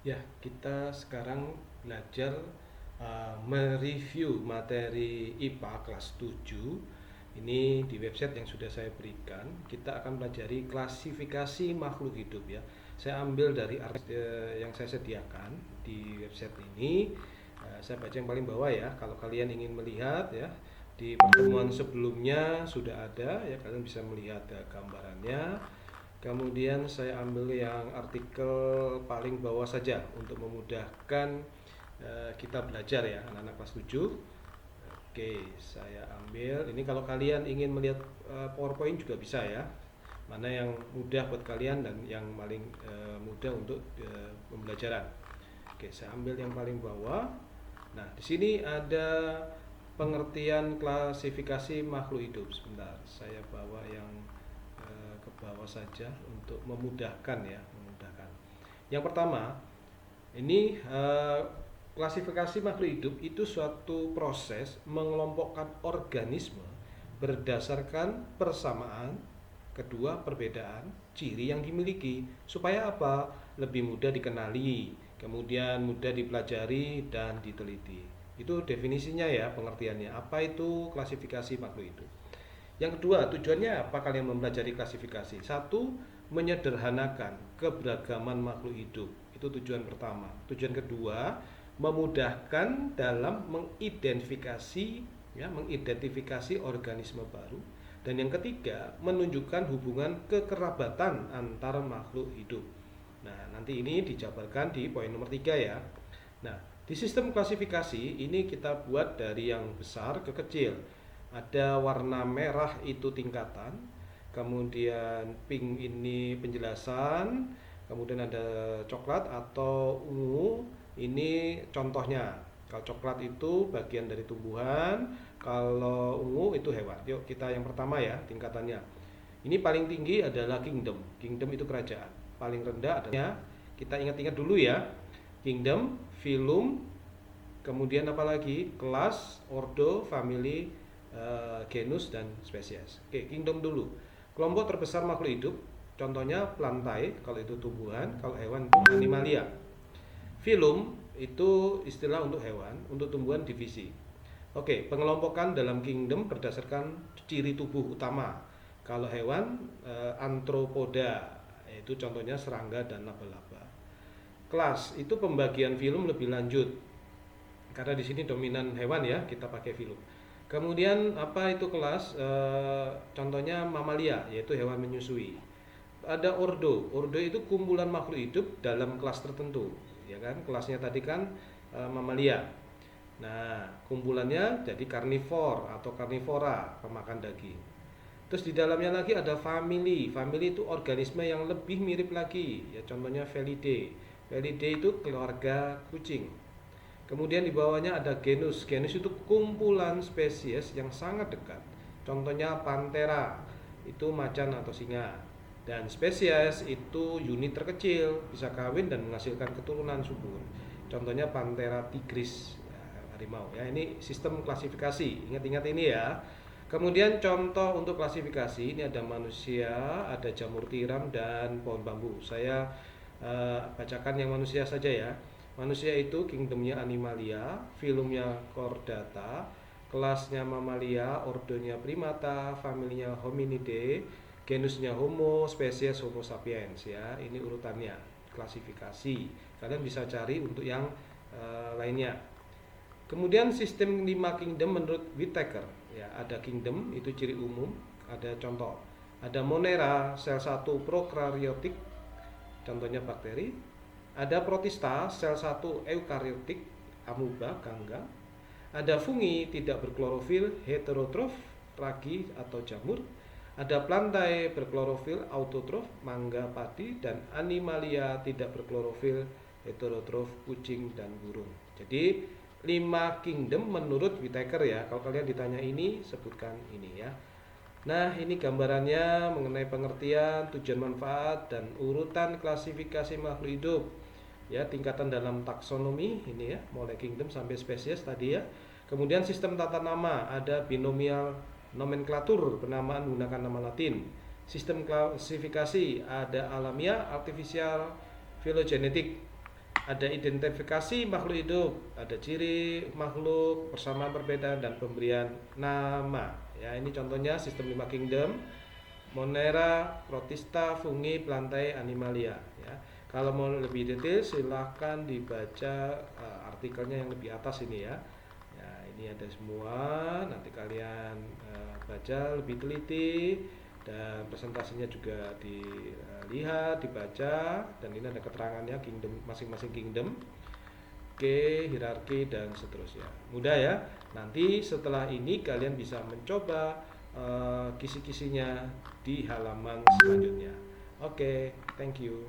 Ya, kita sekarang belajar mereview materi IPA kelas 7. Ini di website yang sudah saya berikan. Kita akan pelajari klasifikasi makhluk hidup ya. Saya ambil dari artikel yang saya sediakan di website ini. Saya baca yang paling bawah ya. Kalau kalian ingin melihat ya, di pertemuan sebelumnya sudah ada ya, kalian bisa melihat gambarannya. Kemudian saya ambil yang artikel paling bawah saja untuk memudahkan kita belajar ya anak-anak kelas 7. Oke, saya ambil. Ini kalau kalian ingin melihat PowerPoint juga bisa ya. Mana yang mudah buat kalian dan yang paling mudah untuk pembelajaran. Oke, saya ambil yang paling bawah. Nah, di sini ada pengertian klasifikasi makhluk hidup. Sebentar, saya bawa yang ke bawah saja untuk memudahkan ya, memudahkan. Yang pertama, ini klasifikasi makhluk hidup itu suatu proses mengelompokkan organisme berdasarkan persamaan, kedua perbedaan, ciri yang dimiliki supaya apa? Lebih mudah dikenali, kemudian mudah dipelajari dan diteliti. Itu definisinya ya, pengertiannya. Apa itu klasifikasi makhluk hidup? Yang kedua, tujuannya apa kalian mempelajari klasifikasi? Satu, menyederhanakan keberagaman makhluk hidup. Itu tujuan pertama. Tujuan kedua, memudahkan dalam mengidentifikasi organisme baru. Dan yang ketiga, menunjukkan hubungan kekerabatan antar makhluk hidup. Nah, nanti ini dijabarkan di poin nomor 3 ya. Nah, di sistem klasifikasi ini kita buat dari yang besar ke kecil. Ada warna merah itu tingkatan, kemudian pink ini penjelasan, kemudian ada coklat atau ungu, ini contohnya. Kalau coklat itu bagian dari tumbuhan, kalau ungu itu hewan. Yuk kita yang pertama ya, tingkatannya. Ini paling tinggi adalah kingdom. Kingdom itu kerajaan. Paling rendah adalah, kita ingat-ingat dulu ya. Kingdom, phylum, kemudian apalagi kelas, ordo, family, genus dan spesies. Oke, kingdom dulu. Kelompok terbesar makhluk hidup, contohnya plantae kalau itu tumbuhan, kalau hewan itu animalia. Phylum itu istilah untuk hewan, untuk tumbuhan divisi. Oke, pengelompokan dalam kingdom berdasarkan ciri tubuh utama. Kalau hewan, anthropoda, itu contohnya serangga dan laba-laba. Kelas itu pembagian phylum lebih lanjut. Karena di sini dominan hewan ya, kita pakai phylum. Kemudian apa itu kelas? Contohnya mamalia, yaitu hewan menyusui. Ada ordo. Ordo itu kumpulan makhluk hidup dalam kelas tertentu, ya kan? Kelasnya tadi kan mamalia. Nah, kumpulannya jadi karnivor atau karnivora, pemakan daging. Terus di dalamnya lagi ada family. Family itu organisme yang lebih mirip lagi. Ya contohnya Felidae. Felidae itu keluarga kucing. Kemudian di bawahnya ada genus. Genus itu kumpulan spesies yang sangat dekat. Contohnya Panthera, itu macan atau singa. Dan spesies itu unit terkecil, bisa kawin dan menghasilkan keturunan subur. Contohnya Panthera tigris, ya, harimau. Ya, ini sistem klasifikasi. Ingat-ingat ini ya. Kemudian contoh untuk klasifikasi, ini ada manusia, ada jamur tiram dan pohon bambu. Saya bacakan yang manusia saja ya. Manusia itu kingdomnya animalia, filumnya chordata, kelasnya mamalia, ordonya primata, familinya hominidae, genusnya homo, spesies homo sapiens ya. Ini urutannya, klasifikasi. Kalian bisa cari untuk yang lainnya. Kemudian sistem 5 kingdom menurut Whittaker ya, ada kingdom itu ciri umum, ada contoh. Ada monera, sel 1 prokaryotik, contohnya bakteri. Ada protista, sel 1 eukaryotik, amuba, gangga. Ada fungi tidak berklorofil, heterotrof, ragi atau jamur. Ada plantae berklorofil, autotrof, mangga, padi. Dan animalia tidak berklorofil, heterotrof, kucing dan burung. Jadi 5 kingdom menurut Whittaker ya. Kalau kalian ditanya ini, sebutkan ini ya. Nah, ini gambarannya mengenai pengertian, tujuan manfaat, dan urutan klasifikasi makhluk hidup. Ya, tingkatan dalam taksonomi ini ya, mulai kingdom sampai spesies tadi ya. Kemudian sistem tata nama, ada binomial nomenklatur, penamaan menggunakan nama Latin. Sistem klasifikasi, ada alamiah, artifisial, filogenetik. Ada identifikasi makhluk hidup, ada ciri makhluk, persamaan perbedaan dan pemberian nama. Ya, ini contohnya sistem 5 kingdom. Monera, Protista, Fungi, Plantae, Animalia. Ya. Kalau mau lebih detail silahkan dibaca artikelnya yang lebih atas ini ya. Ya, ini ada semua. Nanti kalian baca lebih teliti dan presentasinya juga dilihat, dibaca, dan ini ada keterangannya kingdom masing-masing kingdom. Oke, hierarki dan seterusnya. Mudah ya. Nanti setelah ini kalian bisa mencoba kisi-kisinya di halaman selanjutnya. Oke, thank you.